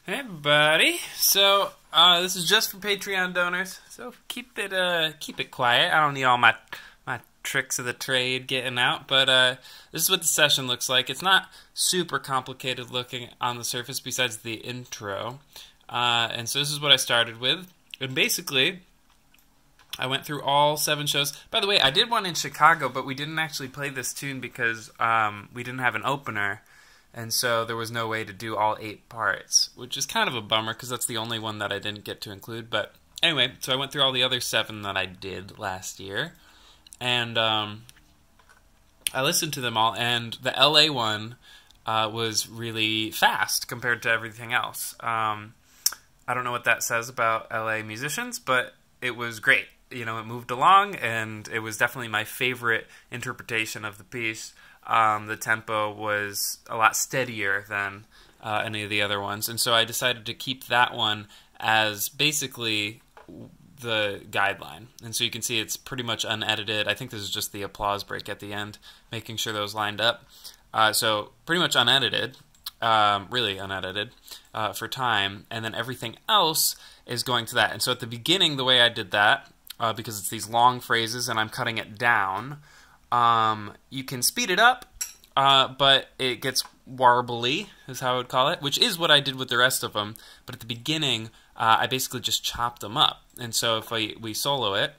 Hey everybody! So this is just for Patreon donors. So keep it quiet. I don't need all my tricks of the trade getting out. But this is what the session looks like. It's not super complicated looking on the surface, besides the intro. And so this is what I started with. And basically, I went through all 7 shows. By the way, I did one in Chicago, but we didn't actually play this tune because we didn't have an opener. And so there was no way to do all 8 parts, which is kind of a bummer because that's the only one that I didn't get to include. But anyway, so I went through all the other 7 that I did last year. And I listened to them all, and the LA one was really fast compared to everything else. I don't know what that says about LA musicians, but it was great. You know, it moved along, and it was definitely my favorite interpretation of the piece. The tempo was a lot steadier than any of the other ones, and so I decided to keep that one as basically the guideline. And so you can see it's pretty much unedited. I think this is just the applause break at the end, making sure those lined up. So pretty much unedited, really unedited for time, and then everything else is going to that. And so at the beginning, the way I did that, because it's these long phrases and I'm cutting it down, you can speed it up, but it gets warbly, is how I would call it, which is what I did with the rest of them. But at the beginning, I basically just chopped them up. And so if we solo it,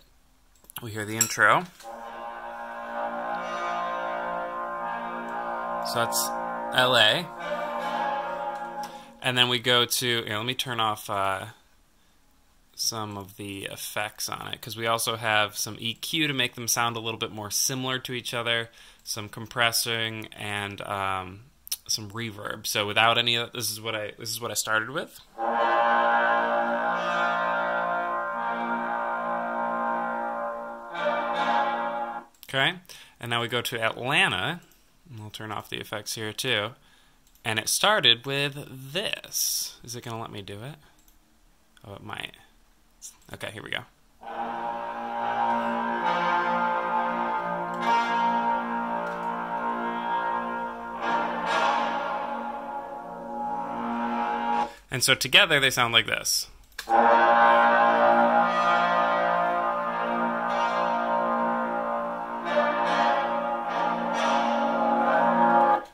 we hear the intro. So that's LA. And then we go to, let me turn off some of the effects on it, because we also have some EQ to make them sound a little bit more similar to each other, some compressing, and some reverb. So without any of this is what I started with. Okay, and now we go to Atlanta, and we'll turn off the effects here too. And it started with this. Is it going to let me do it? Oh, it might. Okay, here we go. And so together they sound like this.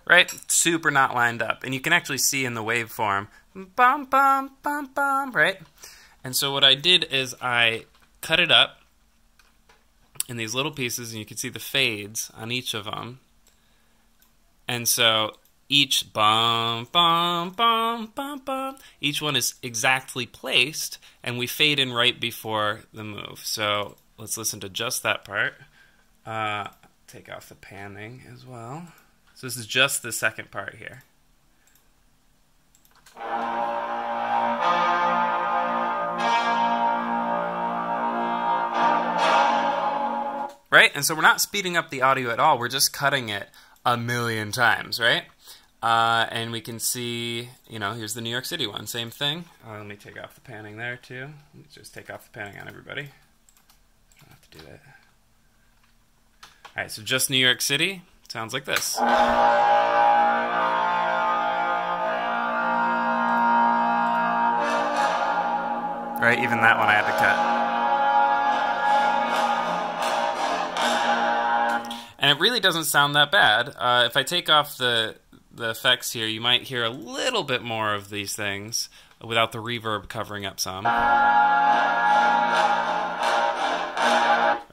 Right? Super not lined up. And you can actually see in the waveform, bum, bum, bum, bum, right? And so what I did is I cut it up in these little pieces, and you can see the fades on each of them. And so each bum, bum, bum, bum, bum, each one is exactly placed, and we fade in right before the move. So let's listen to just that part. Take off the panning as well. So this is just the second part here. Right? And so we're not speeding up the audio at all. We're just cutting it a million times, right? And we can see, here's the New York City one. Same thing. Let me take off the panning there, too. Let me just take off the panning on everybody. I don't have to do that. All right, so just New York City. Sounds like this. Right? Even that one I had to cut. And it really doesn't sound that bad. If I take off the effects here, you might hear a little bit more of these things without the reverb covering up some.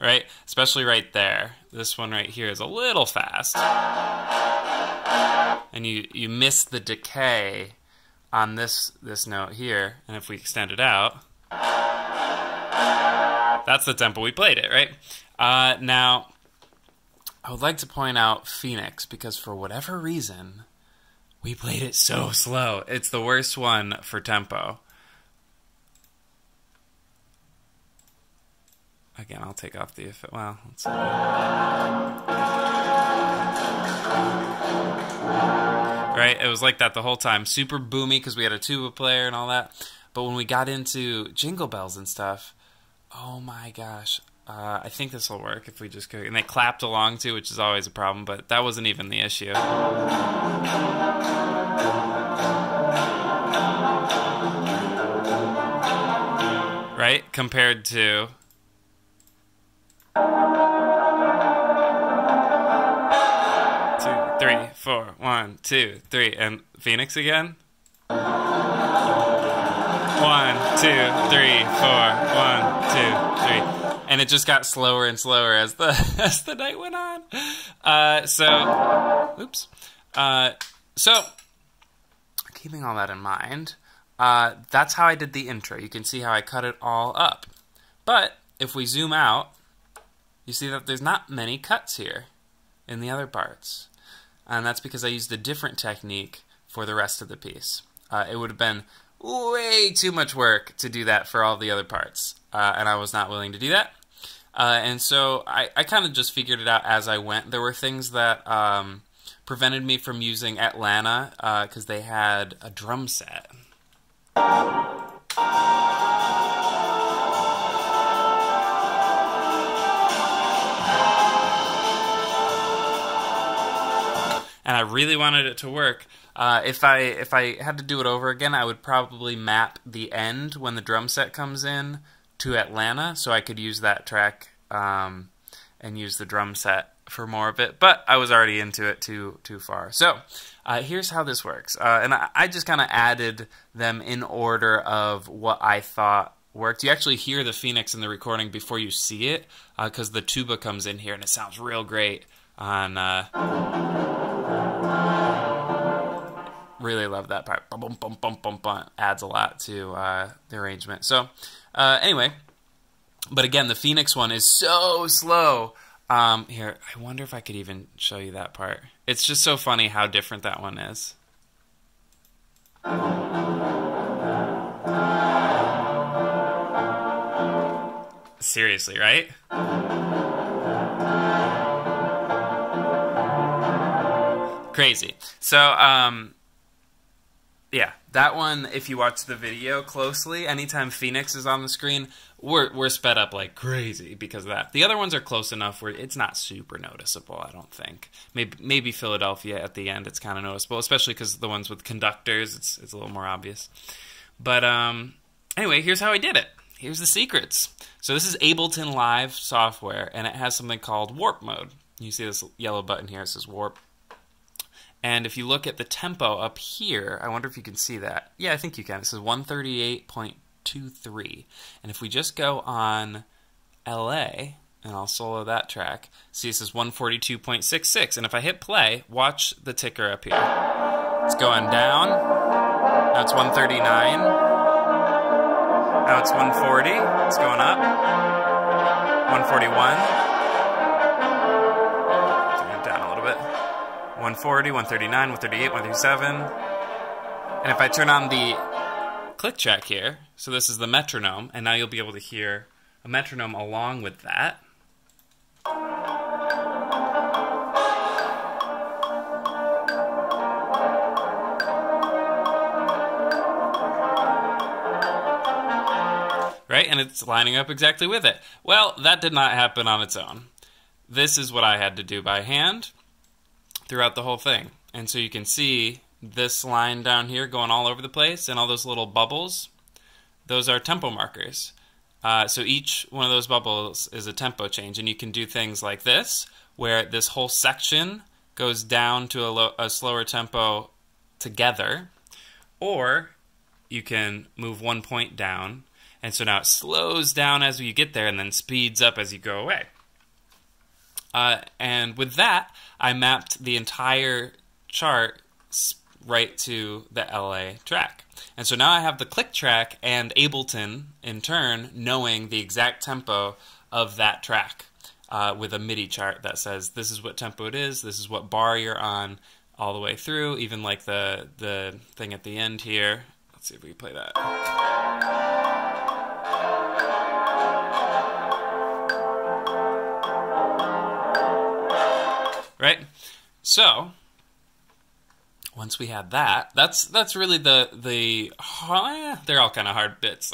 Right? Especially right there. This one right here is a little fast. And you miss the decay on this note here. And if we extend it out, that's the tempo we played it, right? Now, I would like to point out Phoenix, because for whatever reason, we played it so slow. It's the worst one for tempo. Again, I'll take off the effect. Well, let's see. Right? It was like that the whole time. Super boomy because we had a tuba player and all that. But when we got into Jingle Bells and stuff, oh my gosh. I think this will work if we just go. And they clapped along too, which is always a problem, but that wasn't even the issue. right? Compared to... 2, 3, 4, 1, 2, 3, and Phoenix again. 1, 2, 3, 4, 1, 2, 3. And it just got slower and slower as the night went on. So keeping all that in mind, that's how I did the intro. You can see how I cut it all up. But if we zoom out, you see that there's not many cuts here in the other parts. And that's because I used a different technique for the rest of the piece. It would have been way too much work to do that for all the other parts. And I was not willing to do that. And so I kind of just figured it out as I went. There were things that prevented me from using Atlanta because they had a drum set. And I really wanted it to work. If I had to do it over again, I would probably map the end when the drum set comes in to Atlanta, so I could use that track and use the drum set for more of it. But I was already into it too far. So here's how this works. And I just kind of added them in order of what I thought worked. You actually hear the Phoenix in the recording before you see it, because the tuba comes in here and it sounds real great on... Really love that part. Bum, bum, bum, bum, bum, bum. Adds a lot to the arrangement. So, anyway, but again, the Phoenix one is so slow. Here, I wonder if I could even show you that part. It's just so funny how different that one is. Seriously, right? Crazy. So, yeah, that one, if you watch the video closely, anytime Phoenix is on the screen, we're sped up like crazy because of that. The other ones are close enough where it's not super noticeable, I don't think. Maybe Philadelphia at the end, it's kind of noticeable, especially because the ones with conductors, it's a little more obvious. But anyway, here's how I did it. Here's the secrets. So this is Ableton Live software, and it has something called warp mode. You see this yellow button here, it says warp. And if you look at the tempo up here, I wonder if you can see that. Yeah, I think you can. It says 138.23. And if we just go on LA, and I'll solo that track, see it says 142.66. And if I hit play, watch the ticker up here. It's going down. Now it's 139. Now it's 140. It's going up. 141. 140, 139, 138, 137. And if I turn on the click track here, so this is the metronome, and now you'll be able to hear a metronome along with that. Right? And it's lining up exactly with it. Well, that did not happen on its own. This is what I had to do by hand throughout the whole thing. And so you can see this line down here going all over the place and all those little bubbles. Those are tempo markers. So each one of those bubbles is a tempo change, and you can do things like this, where this whole section goes down to a slower tempo together, or you can move one point down, and so now it slows down as you get there and then speeds up as you go away. And with that, I mapped the entire chart right to the LA track. And so now I have the click track and Ableton, in turn, knowing the exact tempo of that track with a MIDI chart that says this is what tempo it is, this is what bar you're on all the way through, even like the thing at the end here. Let's see if we can play that. Right? So, once we had that, that's really they're all kind of hard bits.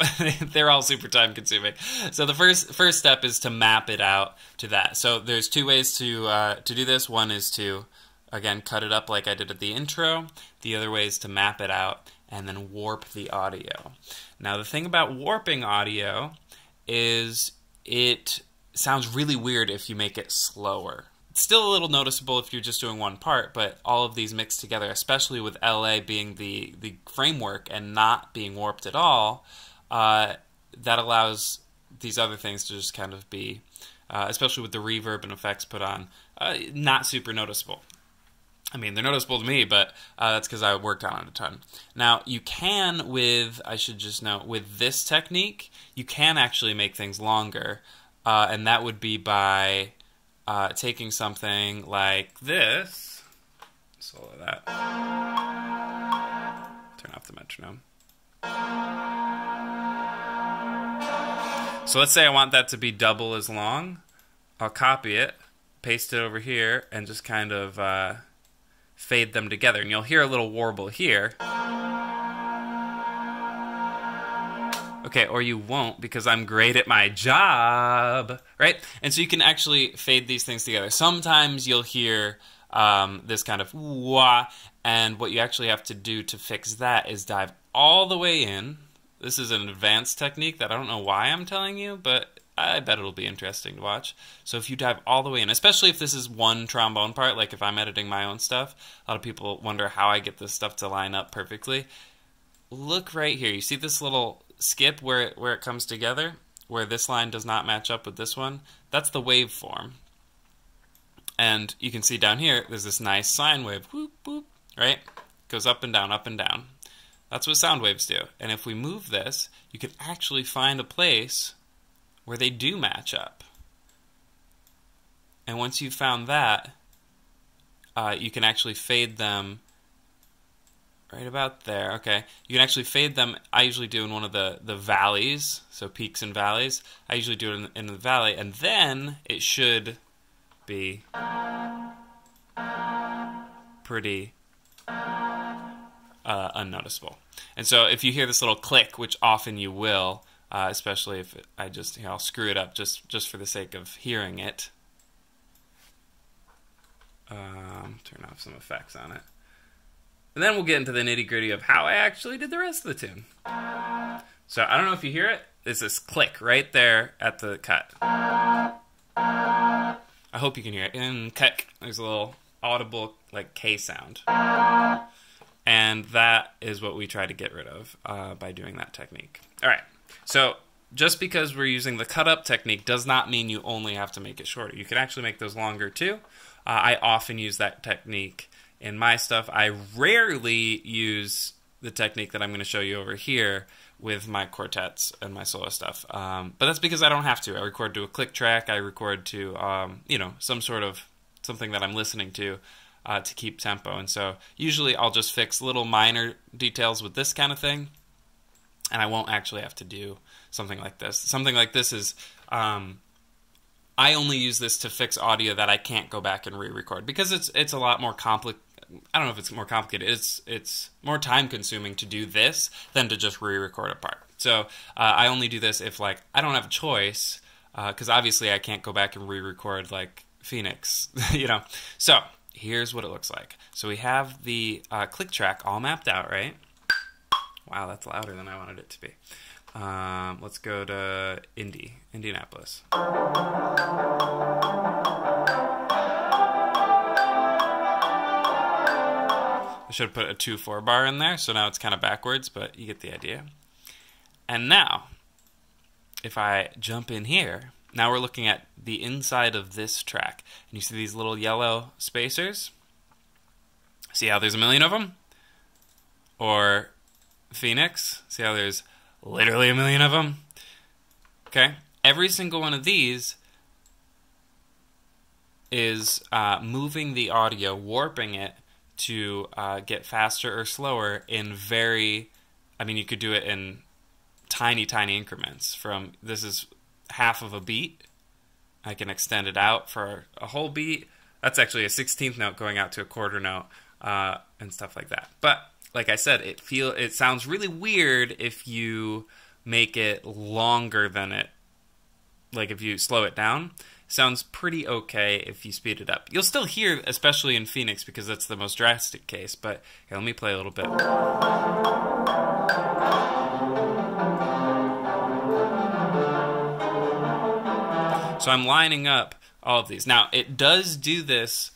They're all super time consuming. So the first step is to map it out to that. So there's two ways to do this. One is to, again, cut it up like I did at the intro. The other way is to map it out and then warp the audio. Now, the thing about warping audio is it sounds really weird if you make it slower. It's still a little noticeable if you're just doing one part, but all of these mixed together, especially with LA being the framework and not being warped at all, that allows these other things to just kind of be, especially with the reverb and effects put on, not super noticeable. I mean, they're noticeable to me, but that's because I worked on it a ton. Now, you can with, I should just note, with this technique, you can actually make things longer, and that would be by taking something like this, solo that, turn off the metronome. So let's say I want that to be double as long. I'll copy it, paste it over here, and just kind of fade them together. And you'll hear a little warble here. Okay, or you won't because I'm great at my job, right? And so you can actually fade these things together. Sometimes you'll hear this kind of wah, and what you actually have to do to fix that is dive all the way in. This is an advanced technique that I don't know why I'm telling you, but I bet it'll be interesting to watch. So if you dive all the way in, especially if this is one trombone part, like if I'm editing my own stuff, a lot of people wonder how I get this stuff to line up perfectly. Look right here. You see this little skip where it comes together, where this line does not match up with this one? That's the waveform. And you can see down here, there's this nice sine wave, whoop, whoop, right? Goes up and down, up and down. That's what sound waves do. And if we move this, you can actually find a place where they do match up. And once you've found that, you can actually fade them right about there. Okay, you can actually fade them. I usually do in one of the valleys, so peaks and valleys. I usually do it in the valley, and then it should be pretty unnoticeable. And so if you hear this little click, which often you will, especially if I'll screw it up just for the sake of hearing it. Turn off some effects on it. And then we'll get into the nitty-gritty of how I actually did the rest of the tune. So I don't know if you hear it. There's this click right there at the cut. I hope you can hear it. And click. There's a little audible like K sound. And that is what we try to get rid of by doing that technique. All right. So just because we're using the cut-up technique does not mean you only have to make it shorter. You can actually make those longer too. I often use that technique in my stuff. I rarely use the technique that I'm going to show you over here with my quartets and my solo stuff. But that's because I don't have to. I record to a click track. I record to, some sort of something that I'm listening to keep tempo. And so usually I'll just fix little minor details with this kind of thing, and I won't actually have to do something like this. Something like this is, I only use this to fix audio that I can't go back and re-record because it's a lot more complicated. I don't know if it's more complicated. It's more time consuming to do this than to just re-record a part. So I only do this if like I don't have a choice, because obviously I can't go back and re-record like Phoenix, So here's what it looks like. So we have the click track all mapped out, right? Wow, that's louder than I wanted it to be. Let's go to Indianapolis. I should have put a 2/4 bar in there, so now it's kind of backwards, but you get the idea. And now, if I jump in here, now we're looking at the inside of this track. And you see these little yellow spacers? See how there's a million of them? Or Phoenix? See how there's literally a million of them? Okay? Every single one of these is moving the audio, warping it to get faster or slower in you could do it in tiny, tiny increments. From, this is half of a beat. I can extend it out for a whole beat. That's actually a 16th note going out to a quarter note, and stuff like that. But like I said, it sounds really weird if you make it longer than it. Like if you slow it down, sounds pretty okay if you speed it up. You'll still hear, especially in Phoenix, because that's the most drastic case. But here, let me play a little bit. So I'm lining up all of these. Now, it does do this.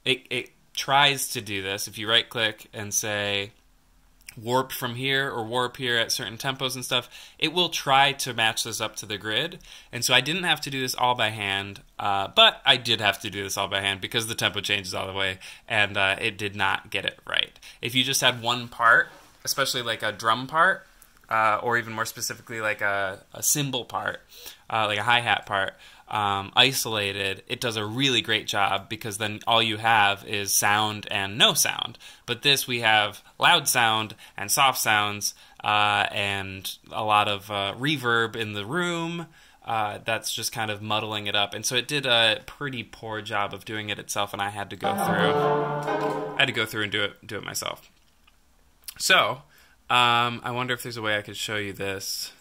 It tries to do this. If you right-click and say warp from here or warp here at certain tempos and stuff, it will try to match this up to the grid. And so I didn't have to do this all by hand, but I did have to do this all by hand because the tempo changes all the way, and it did not get it right. If you just had one part, especially like a drum part, or even more specifically like a cymbal part, like a hi-hat part, isolated, it does a really great job because then all you have is sound and no sound. But this, we have loud sound and soft sounds and a lot of reverb in the room. That's just kind of muddling it up. And so it did a pretty poor job of doing it itself, and I had to go through and do it myself. So I wonder if there's a way I could show you this.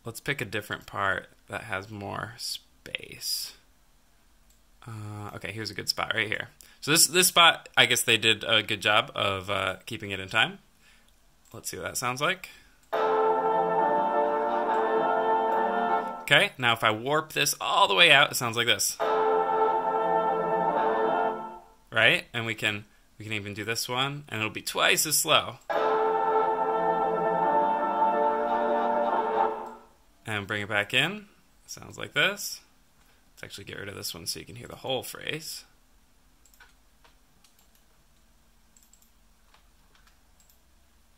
Let's pick a different part that has more space. Okay, here's a good spot right here. So this spot, I guess they did a good job of keeping it in time. Let's see what that sounds like. Okay, now if I warp this all the way out, it sounds like this. Right? And we can even do this one, and it'll be twice as slow. And bring it back in. Sounds like this. Let's actually get rid of this one so you can hear the whole phrase.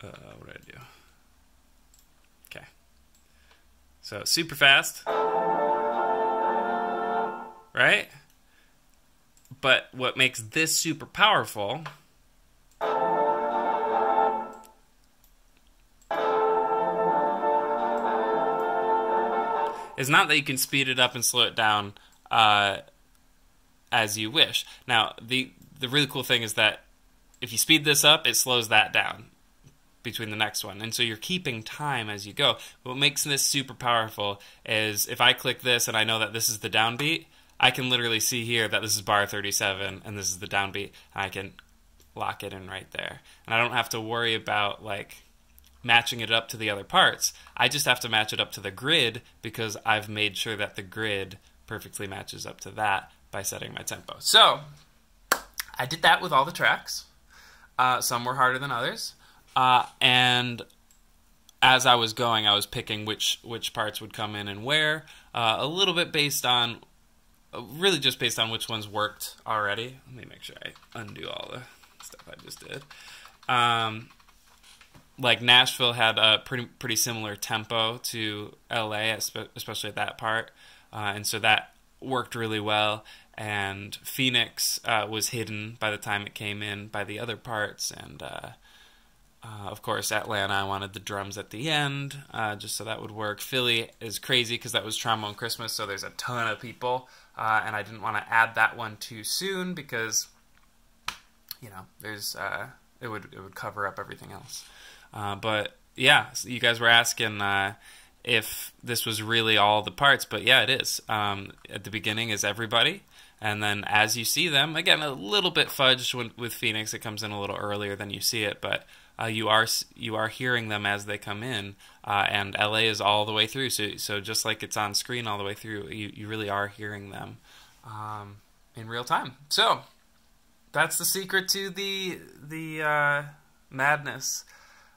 What did I do? Okay. So super fast. Right? But what makes this super powerful is not that you can speed it up and slow it down as you wish. Now, the really cool thing is that if you speed this up, it slows that down between the next one. And so you're keeping time as you go. What makes this super powerful is if I click this and I know that this is the downbeat, I can literally see here that this is bar 37 and this is the downbeat, and I can lock it in right there. And I don't have to worry about like matching it up to the other parts. I just have to match it up to the grid because I've made sure that the grid perfectly matches up to that by setting my tempo. So I did that with all the tracks. Some were harder than others. And as I was going, I was picking which parts would come in and where, a little bit based on, really just based on which ones worked already. Let me make sure I undo all the stuff I just did. Like Nashville had a pretty similar tempo to LA, especially at that part, and so that worked really well. And Phoenix was hidden by the time it came in by the other parts, and of course Atlanta, I wanted the drums at the end, just so that would work. Philly is crazy because that was Trombone Christmas, so there's a ton of people, and I didn't want to add that one too soon because, you know, there's it would cover up everything else. But yeah, so you guys were asking if this was really all the parts, but yeah, it is. At the beginning is everybody, and then as you see them, again, a little bit fudged with Phoenix, it comes in a little earlier than you see it, but you are hearing them as they come in, and LA is all the way through, so just like it's on screen all the way through, you really are hearing them in real time. So that's the secret to the madness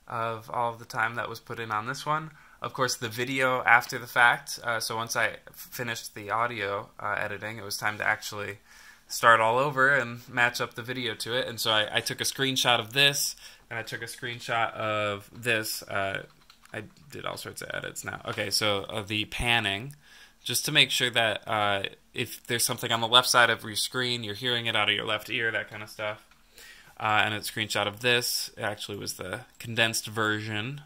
of all of the time that was put in on this one. Of course, the video after the fact, so once I finished the audio editing, it was time to actually start all over and match up the video to it. And so I took a screenshot of this, and I took a screenshot of this. I did all sorts of edits now. Okay, so the panning, just to make sure that if there's something on the left side of your screen, you're hearing it out of your left ear, that kind of stuff. And a screenshot of this, it actually was the condensed version,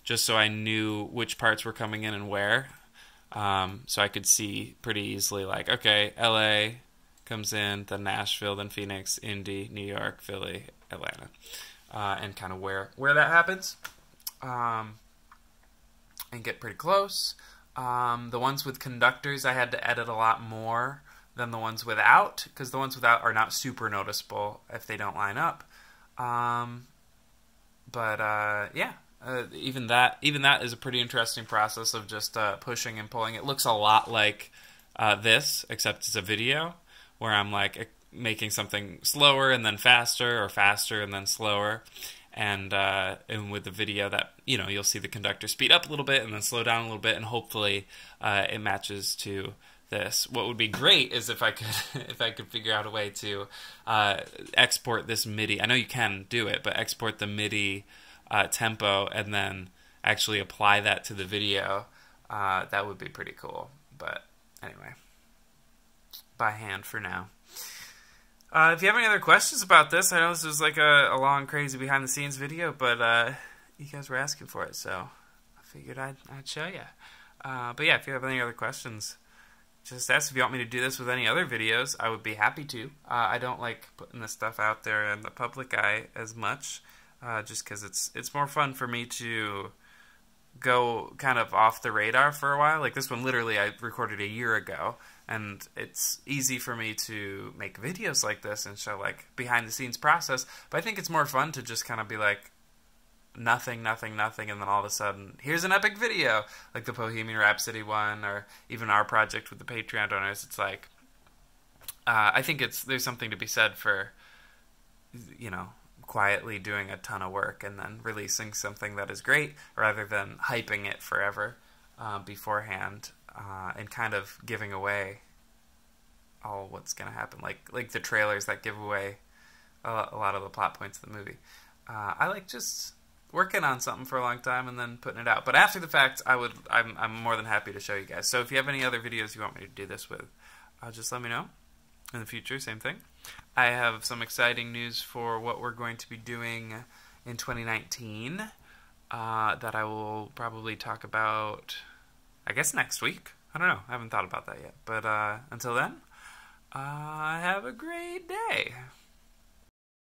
just so I knew which parts were coming in and where. So I could see pretty easily, like, okay, LA comes in, then Nashville, then Phoenix, Indy, New York, Philly, Atlanta, and kind of where that happens, and get pretty close. The ones with conductors, I had to edit a lot more than the ones without, because the ones without are not super noticeable if they don't line up. Yeah, even that is a pretty interesting process of just pushing and pulling. It looks a lot like this, except it's a video where I'm like making something slower and then faster, or faster and then slower. And with the video, that you'll see the conductor speed up a little bit and then slow down a little bit, and hopefully it matches to this. What would be great is if I could figure out a way to export this MIDI. I know you can do it, but export the MIDI tempo and then actually apply that to the video. That would be pretty cool. But anyway, by hand for now. If you have any other questions about this, I know this was like a long, crazy behind-the-scenes video, but you guys were asking for it, so I figured I'd show you. But yeah, if you have any other questions, just ask. If you want me to do this with any other videos, I would be happy to. I don't like putting this stuff out there in the public eye as much, just because it's more fun for me to go kind of off the radar for a while. Like this one, literally, I recorded a year ago. And it's easy for me to make videos like this and show like behind the scenes process. But I think it's more fun to just kind of be like nothing, and then all of a sudden, here's an epic video, like the Bohemian Rhapsody one, or even our project with the Patreon donors. It's like, I think there's something to be said for, quietly doing a ton of work and then releasing something that is great, rather than hyping it forever beforehand. And kind of giving away all what's going to happen, like the trailers that give away a lot of the plot points of the movie. I like just working on something for a long time and then putting it out. But after the fact, I'm more than happy to show you guys. So if you have any other videos you want me to do this with, just let me know. In the future, same thing. I have some exciting news for what we're going to be doing in 2019 that I will probably talk about, I guess, next week. I don't know. I haven't thought about that yet. But until then, have a great day.